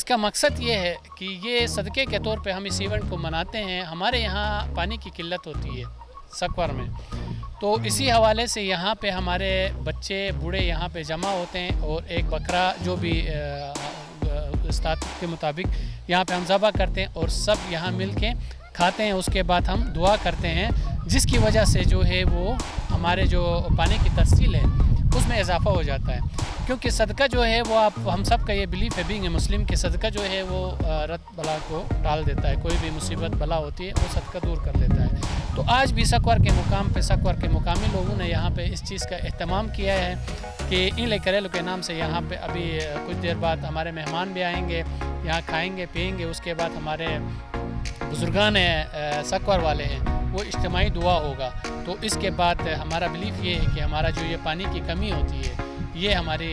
اس کا مقصد یہ ہے کہ یہ صدقے کے طور پہ ہم اس ایونٹ کو مناتے ہیں. ہمارے یہاں پانی کی قلت ہوتی ہے سکور میں، تو اسی حوالے سے یہاں پہ ہمارے بچے بوڑھے یہاں پہ جمع ہوتے ہیں اور ایک بکرا جو بھی استاد کے مطابق یہاں پہ ہم ذبح کرتے ہیں اور سب یہاں مل کے کھاتے ہیں. اس کے بعد ہم دعا کرتے ہیں جس کی وجہ سے جو ہے وہ ہمارے جو پانی کی ترسیل ہے اس میں اضافہ ہو جاتا ہے. کیونکہ صدقہ جو ہے وہ ہم سب کا یہ بلیف ہے بینگ اے مسلم کہ صدقہ جو ہے وہ رت بلا کو ٹال دیتا ہے. کوئی بھی مصیبت بلا ہوتی ہے وہ صدقہ دور کر لیتا ہے. تو آج بھی سکور کے مقام پہ سکور کے مقامی لوگوں نے یہاں پہ اس چیز کا اہتمام کیا ہے کہ ان لے کریلو کے نام سے یہاں پہ ابھی کچھ دیر بعد ہمارے مہمان بھی آئیں گے، یہاں کھائیں گے پئیں گے. اس کے بعد ہمارے بزرگان سکور والے ہیں وہ اجتماعی دعا ہوگا. تو اس کے بعد ہمارا بلیف یہ ہے کہ ہمارا جو یہ پانی کی کمی ہوتی ہے یہ ہماری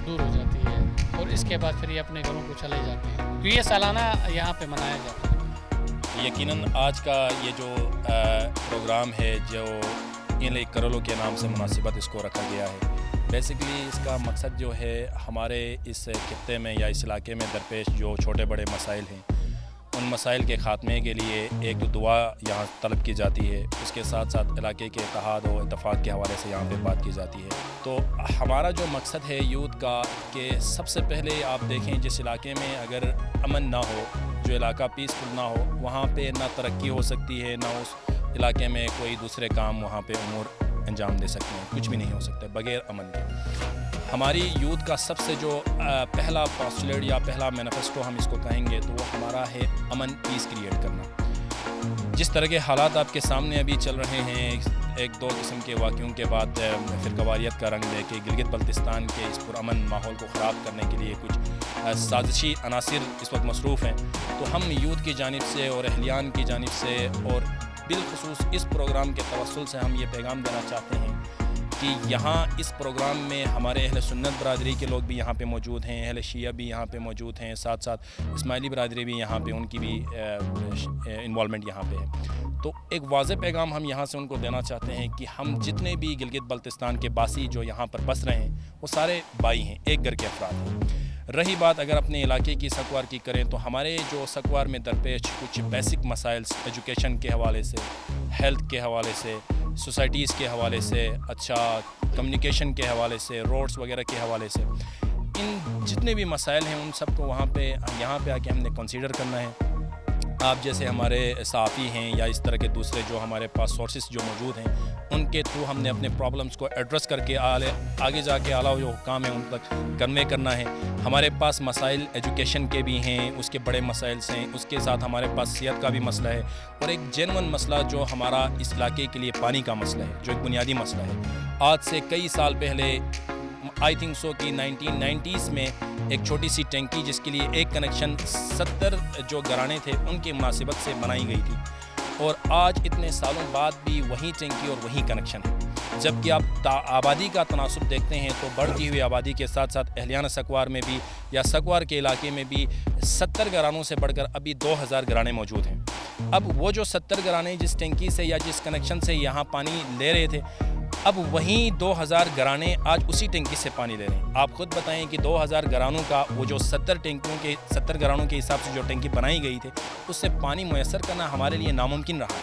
دور ہو جاتی ہے اور اس کے بعد پھر یہ اپنے گھروں کو چلے جاتے ہیں. تو یہ سالانہ یہاں پہ منایا جاتا ہے. یقیناً آج کا یہ جو پروگرام ہے جو ان لے کرولو کے نام سے مناسبت اس کو رکھا گیا ہے، بیسیکلی اس کا مقصد جو ہے ہمارے اس خطے میں یا اس علاقے میں درپیش جو چھوٹے بڑے مسائل ہیں ان مسائل کے خاتمے کے لیے ایک دعا یہاں طلب کی جاتی ہے. اس کے ساتھ ساتھ علاقے کے اتحاد و اتفاق کے حوالے سے یہاں پہ بات کی جاتی ہے. تو ہمارا جو مقصد ہے یوتھ کا کہ سب سے پہلے آپ دیکھیں جس علاقے میں اگر امن نہ ہو، جو علاقہ پیسفل نہ ہو، وہاں پہ نہ ترقی ہو سکتی ہے، نہ اس علاقے میں کوئی دوسرے کام وہاں پہ امور انجام دے سکتے ہیں. کچھ بھی نہیں ہو سکتا بغیر امن کے. ہماری یوتھ کا سب سے جو پہلا پوسٹولیٹ یا پہلا مینیفیسٹو ہم اس کو کہیں گے تو وہ ہمارا ہے امن پیس کریٹ کرنا. جس طرح کے حالات آپ کے سامنے ابھی چل رہے ہیں، ایک دو قسم کے واقعوں کے بعد فرقواریت کا رنگ لے کے گلگت بلتستان کے اس پرامن ماحول کو خراب کرنے کے لیے کچھ سازشی عناصر اس وقت مصروف ہیں. تو ہم یوتھ کی جانب سے اور اہلیان کی جانب سے اور بالخصوص اس پروگرام کے توسل سے ہم یہ پیغام دینا چاہتے ہیں کہ یہاں اس پروگرام میں ہمارے اہل سنت برادری کے لوگ بھی یہاں پہ موجود ہیں، اہل شیعہ بھی یہاں پہ موجود ہیں، ساتھ ساتھ اسماعیلی برادری بھی یہاں پہ، ان کی بھی انوالومنٹ یہاں پہ ہے. تو ایک واضح پیغام ہم یہاں سے ان کو دینا چاہتے ہیں کہ ہم جتنے بھی گلگت بلتستان کے باسی جو یہاں پر بس رہے ہیں وہ سارے بھائی ہیں، ایک گھر کے افراد ہیں. رہی بات اگر اپنے علاقے کی سکوار کی کریں تو ہمارے جو سکوار میں درپیش کچھ بیسک مسائل ایجوکیشن کے حوالے سے، ہیلتھ کے حوالے سے، سوسائٹیز کے حوالے سے، اچھا کمیونیکیشن کے حوالے سے، روڈز وغیرہ کے حوالے سے، ان جتنے بھی مسائل ہیں ان سب کو یہاں پہ آ کے ہم نے کنسیڈر کرنا ہے. آپ جیسے ہمارے صحافی ہیں یا اس طرح کے دوسرے جو ہمارے پاس سورسز جو موجود ہیں ان کے تھرو ہم نے اپنے پرابلمز کو ایڈریس کر کے آگے جا کے اعلیٰ جو حکام ہیں ان تک کنوے کرنا ہے. ہمارے پاس مسائل ایجوکیشن کے بھی ہیں، اس کے بڑے مسائل ہیں، اس کے ساتھ ہمارے پاس صحت کا بھی مسئلہ ہے اور ایک جینون مسئلہ جو ہمارا اس علاقے کے لیے پانی کا مسئلہ ہے، جو ایک بنیادی مسئلہ ہے. آج سے کئی سال پہلے آئی تھنک سو کہ 1990s میں ایک چھوٹی سی ٹینکی جس کے لیے ایک کنیکشن 70 جو گھرانے تھے ان کی مناسبت سے بنائی گئی تھی اور آج اتنے سالوں بعد بھی وہی ٹینکی اور وہی کنیکشن ہے. جبکہ آپ آبادی کا تناسب دیکھتے ہیں تو بڑھتی ہوئی آبادی کے ساتھ ساتھ اہلیان سکوار میں بھی یا سکوار کے علاقے میں بھی 70 گھرانوں سے بڑھ کر ابھی 2000 گھرانے موجود ہیں. اب وہ جو 70 گھرانے جس ٹینکی سے یا جس کنیکشن سے یہاں پانی لے رہے تھے، اب وہیں 2000 گھرانے آج اسی ٹینکی سے پانی لے رہے ہیں. آپ خود بتائیں کہ 2000 گھرانوں کا وہ جو 70 گھرانوں کے حساب سے جو ٹینکی بنائی گئی تھی اس سے پانی میسر کرنا ہمارے لیے ناممکن رہا.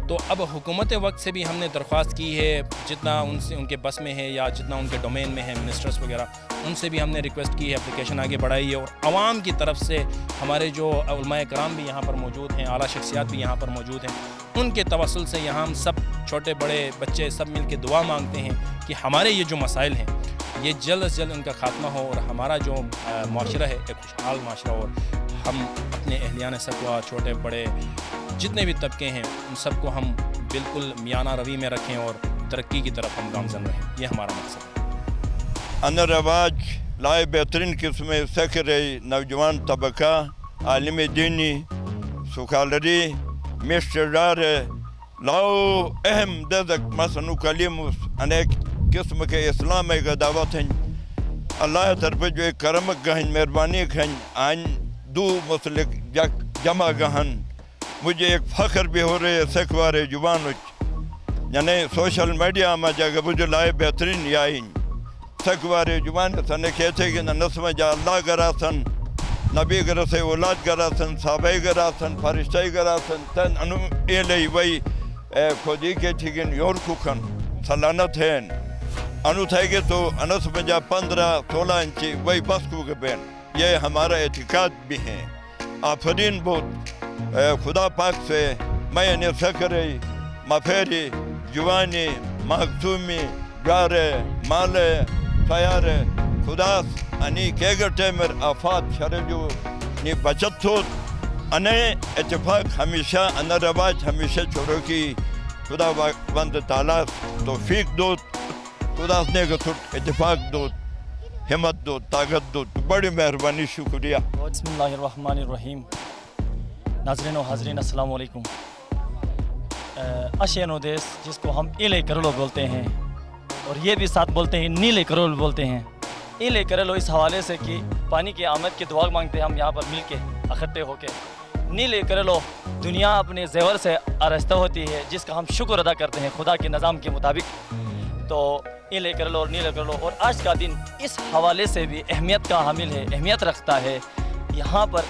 تو اب حکومت وقت سے بھی ہم نے درخواست کی ہے، جتنا ان کے بس میں ہے یا جتنا ان کے ڈومین میں ہے، منسٹرز وغیرہ ان سے بھی ہم نے ریکویسٹ کی ہے، اپلیکیشن آگے بڑھائی ہے اور عوام کی طرف سے ہمارے جو علماء کرام بھی یہاں پر موجود ہیں، اعلیٰ شخصیات بھی یہاں پر موجود ہیں، ان کے توسل سے یہاں ہم سب چھوٹے بڑے بچے سب مل کے دعا مانگتے ہیں کہ ہمارے یہ جو مسائل ہیں یہ جلد از جلد ان کا خاتمہ ہو اور ہمارا جو معاشرہ ہے ایک خوشحال معاشرہ ہو اور ہم اپنے اہلیان سکوار چھوٹے بڑے جتنے بھی طبقے ہیں ان سب کو ہم بالکل میانہ روی میں رکھیں اور ترقی کی طرف ہم گامزن رہیں. یہ ہمارا مقصد ہے. ان رواج لائے بہترین قسم سکر نوجوان طبقہ عالم دینی سکالری مشترار لاؤ اہم دزک مسنو کلیم انیک قسم کے اسلام کا دعوت ہیں. اللہ طرف جو ایک کرم گہن مہربانی گہن آئین دو مسلک جمع گہن مجھے ایک فخر بھی ہو رہے سکوار جوان یعنی سوشل میڈیا میں جگہ مجھے لائے بہترین یائن سکوار جوان سنے کہتے کہ نسم جا اللہ گرا سن نبی گرسے اولاد گراسن صحابہ گراسن فرشتہ گراسن تن انو ایلی وی خودی کے ٹھیکن یور ککن سلانت ہیں انو تھے گے تو انس بجا 15-16 انچی وہی بس کو گبین. یہ ہمارا اعتقاد بھی ہیں. آفرین بود خدا پاک سے میں انہیں سکرے مفیری جوانی محکومی گارے مالے سیارے خدا انی کیگر ٹیمر آفات شرجو نی بچت ہو انہیں اتفاق ہمیشہ انہ رواج ہمیشہ چھوڑو کی خدا بند تعالیٰ توفیق دو خدا نے گھٹ اتفاق دو ہمت دو طاقت دو. بڑی مہربانی شکریہ. بسم اللہ الرحمن الرحیم. ناظرین و حاضرین السلام علیکم. اشینو دیس جس کو ہم ایلے کرلو بولتے ہیں اور یہ بھی ساتھ بولتے ہیں نیلے کرلو بولتے ہیں. ایلے کرلو اس حوالے سے کہ پانی کی آمد کی دعا مانگتے ہیں ہم یہاں پر مل کے اکٹھے ہو کے. نیلے کرلو دنیا اپنے زیور سے آراستہ ہوتی ہے جس کا ہم شکر ادا کرتے ہیں خدا کے نظام کے مطابق. تو ایلے کرلو اور نیلے کرلو اور آج کا دن اس حوالے سے بھی اہمیت کا حامل ہے, اہمیت رکھتا ہے. یہاں پر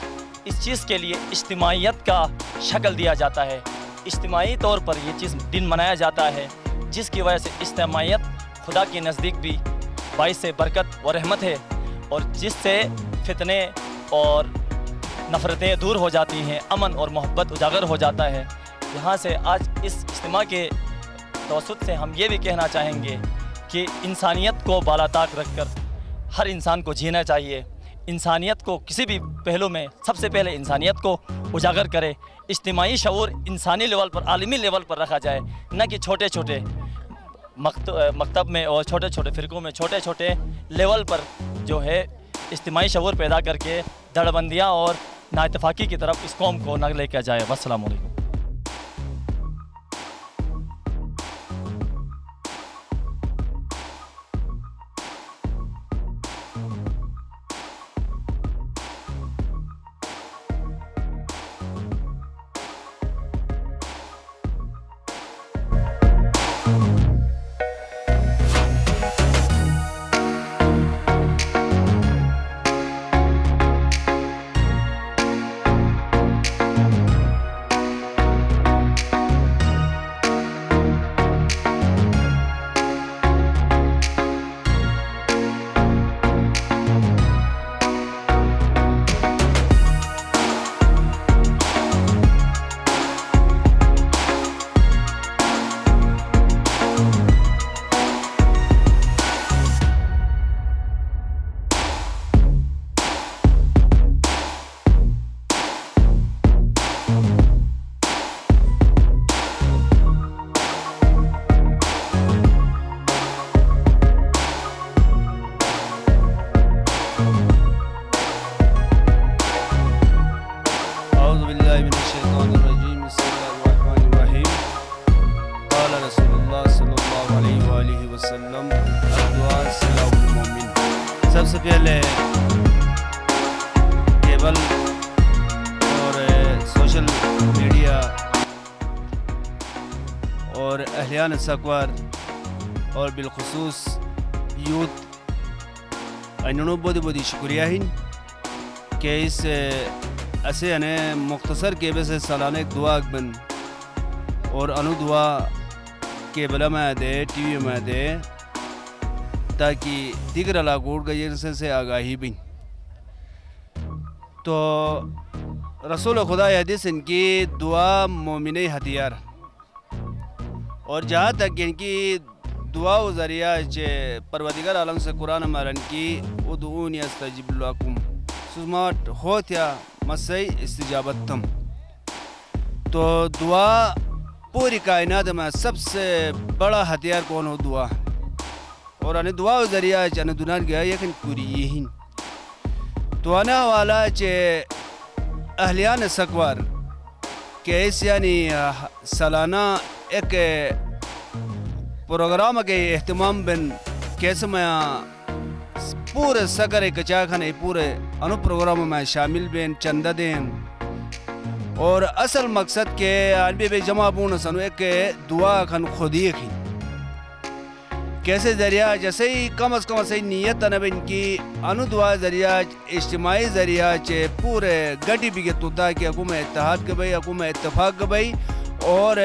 اس چیز کے لیے اجتماعیت کا شکل دیا جاتا ہے. اجتماعی طور پر یہ چیز دن منایا جاتا ہے جس کی وجہ سے اجتماعیت خدا کے نزدیک بھی باعث برکت و رحمت ہے اور جس سے فتنے اور نفرتیں دور ہو جاتی ہیں, امن اور محبت اجاگر ہو جاتا ہے. یہاں سے آج اس اجتماع کے توسط سے ہم یہ بھی کہنا چاہیں گے کہ انسانیت کو بالاتاک رکھ کر ہر انسان کو جینا چاہیے. انسانیت کو کسی بھی پہلو میں سب سے پہلے انسانیت کو اجاگر کرے. اجتماعی شعور انسانی لیول پر, عالمی لیول پر رکھا جائے, نہ کہ چھوٹے چھوٹے مکتب میں اور چھوٹے چھوٹے فرقوں میں چھوٹے چھوٹے لیول پر جو ہے اجتماعی شعور پیدا کر کے دھڑبندیاں اور نااتفاقی کی طرف اس قوم کو نہ لے کے جائے. والسلام علیکم. سب سے پہلے کیبل اور سوشل میڈیا اور اہلیان سکوار اور بالخصوص یوتھ انہوں بہت بہت شکریہ ہیں کہ اس ایسے انہیں مختصر کیبل سے سالانہ ایک دعا بن اور انو دعا کیبل میں دے ٹی وی میں دے تاکہ دیگر علاقوں کا یہ سے آگاہی بھی. تو رسول خدا حدیث ان کی دعا مومن ہتھیار اور جہاں تک ان کی دعا و ذریعہ پروردگار عالم سے قرآن مارن کی ادعونی استجب لکم سماٹ ہوتیا مسیح استجابت تم. تو دعا پوری کائنات میں سب سے بڑا ہتھیار کون ہو؟ دعا. اور انہیں دعا و ذریعہ چاہنے دنیا گیا یقین پوری یہی تو آنے والا اہلیان سکوار کہ اس یعنی سالانہ ایک پروگرام کے اہتمام بن کیسے میں پورے سکر کچا کھانے پورے انو پروگرام میں شامل بین چندہ دیں اور اصل مقصد کے عربی بے جمع بون سنو ایک دعا کھن خودی کی کیسے ذریعہ جیسے ہی کم از کم سے نیت نب ان کی انو دعا ذریعہ اجتماعی ذریعہ چے پورے گٹی بھی کے تودا کہ حکوم اتحاد کے بھائی حکوم اتفاق کے بھائی اور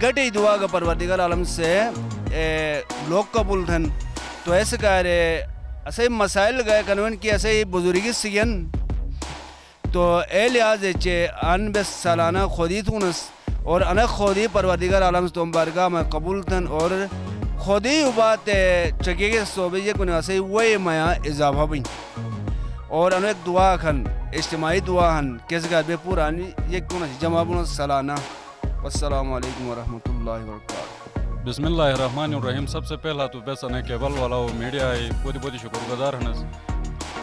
گٹی دعا کا پروردگار عالم سے لوگ قبول تھن تو ایسے کہہ رہے ایسے مسائل گئے قانون کی ایسے بزرگی سین تو اے لحاظ چے ان بس سالانہ خودی تونس اور انک خودی پروردگار عالم سے بارگاہ میں قبول تھن اور خودی بات چکے کے صوبے کو ایسے وہی میا اضافہ بھی اور انو ایک دعا کھن اجتماعی دعا ہن کیسے کہہ بے پورا یہ کون جمع بنا سالانہ. والسلام علیکم ورحمۃ اللہ وبرکاتہ. بسم اللہ الرحمن الرحیم. سب سے پہلا تو بیسن ہے کیبل والا و میڈیا ہے بہت بہت شکر گزار ہنس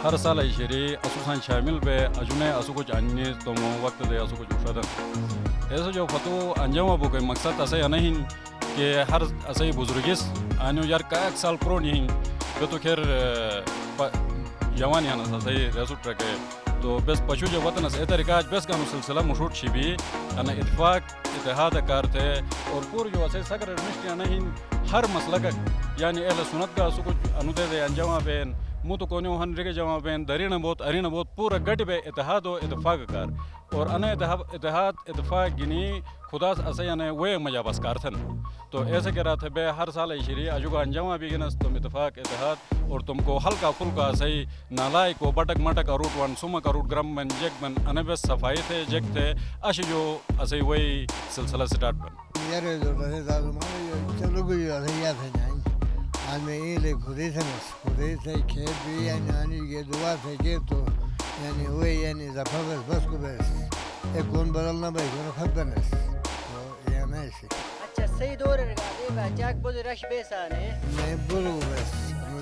ہر سال شری اسوسان شامل بے اجنے اسو کچھ انجی تم وقت دے اسو کچھ اٹھادن ایسے جو فتو انجام ابو کے مقصد اسے نہیں کہ ہر اسے بزرگیس آنیو یار کا ایک سال پرو نہیں بے تو خیر جوانی ہنس اسے ریسو ٹرکے تو بس پشو جو وطن اس طریقہ بس کا سلسلہ مشہور چھی بھی انا اتفاق اتحاد کار تھے اور پور جو اسے سکر نشتیاں نہیں ہر مسئلہ کا یعنی اہل سنت کا اسو کچھ انودے دے انجام بین مو تو کونیو ہن رگے جمع بین درین بہت ارین بہت پورا گٹ بے اتحاد و اتفاق کار اور انا اتحاد اتفاق گنی خدا اسے یعنی وہ مجا بس کار تھن تو ایسے کہہ رہا تھے بے ہر سال شری اجو کا انجام بھی گنس تم اتفاق اتحاد اور تم کو ہلکا پھلکا صحیح نالائق کو بٹک مٹک روٹ ون سما کا روٹ گرم من جگ من انا بس صفائی تھے جگ تھے اش جو اسے وہی سلسلہ سٹارٹ بن یار جو رہے زادو مانے چلو کوئی رہیا تھے نہیں ہمیں یہ لے خودی سے کھیت بھی یعنی یہ دعا سے کہ تو یعنی وہی یعنی زفا بس کو بس ایک کون بدلنا بھائی کون خط بنس تو یہ میں سے اچھا صحیح دور ہے گا دیکھا جاک بول رش بیسانے میں بولو بس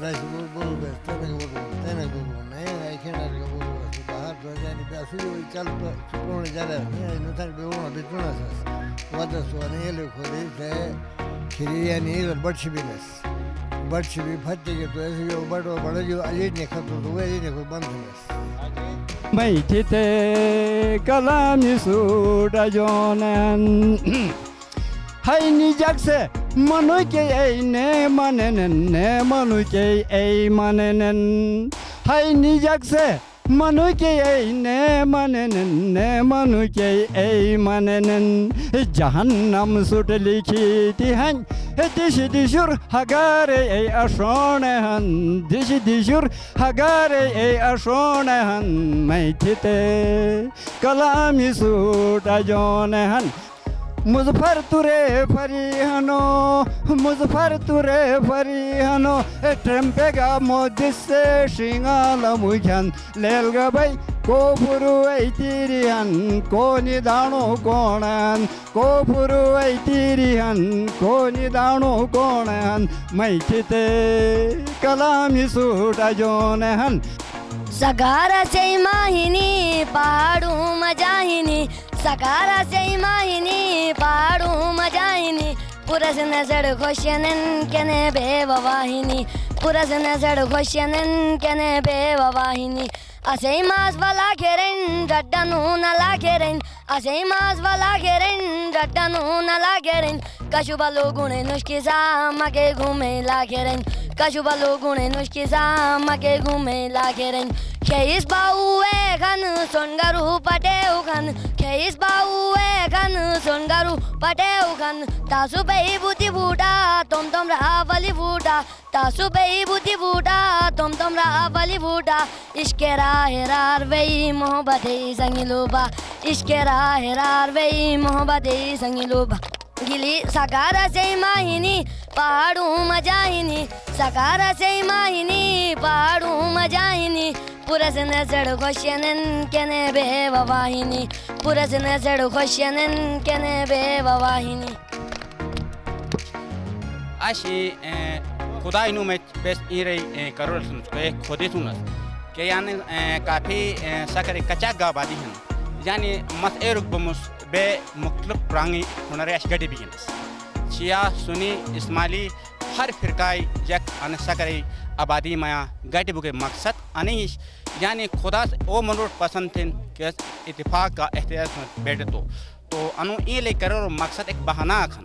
رش بولو بس تینے بولو نہیں ہے کہ نہ بولو بس باہر تو یعنی بیسو چل پرونے جادا ہے نتن بے ہونا بتنا سس ودا سو نے لے خودی سے کھری یعنی بڑچ بینس بڑچ بھی پھٹے کے تو ایسے جو بڑو بڑے جو اجے نے کھتو تو وہ نے کو بند ہے میں تھے کلامی سوڈا جونن ہائی نیجک سے منو کے ای نے منو کے ای منن ہائی نیجک سے منو کے ای نے منو کے ای منن جہنم سوٹ لکھی تھی ہن دش دشور ہگارے ای اشون ہن دش دشور ہگارے ای اشون ہن میں تھے کلامی سوٹ جون ہن مظفر تورے فریحانو مظفر تورے فریحانو ٹرمپے گا مودس سے شنگال مجھن لیل گا بھائی کو پھرو ای تیری ہن کونی دانو کونن کو پھرو ای تیری ہن کونی دانو کونن میں تھے کلامی سوٹا جون ہن سگارا سے ماہینی پہاڑوں مجاہینی سگارا سے ماہینی پہاڑوں مجاہینی پورس نظر خوشنن کنے بے وواہینی پورس نظر خوشنن کنے بے وواہینی اسے ماس والا گھرن ڈڈنو نلا گھرن اسے ماس والا گھرن ڈڈنو نلا گھرن کشو بالو گنے نشکی سام کے گھومے لا گھرن کشو بالو گنے نشکی سام کے گھومے لا گھرن کھیس باؤے گھن سنگرو پٹیو گھن کھیس باؤے گھن سنگرو پٹیو گھن تاسو بے بوتی بوٹا تم رہا ولی بوٹا تاسو بے بوتی بوٹا تم رہا ولی بوٹا عشق راہ رار وی محبت سنگی لوبا عشق راہ رار وی محبت سنگی لوبا گلی سکارا سے ماہینی پہاڑوں مجاہینی سکارا سے ماہینی پہاڑوں مجاہینی پورس نظر خوشنن کنے بے وواہینی پورس نظر خوشنن کنے بے وواہینی آشی خدا اینو میں بیس این رہی کرول سنس خودی سنس کہ یعنی کافی سکر کچا گا بادی ہیں یعنی مس ایرک بمس بے مختلف رنگی ہنر اشگڑی بیگنس شیعہ سنی اسماعیلی ہر فرقائی یک ان سکری آبادی میا گٹی بو کے مقصد انیش یعنی خدا او منوٹ پسند تھے کہ اتفاق کا احتیاط بیٹھے تو انو این لے کرو مقصد ایک بہانہ کھن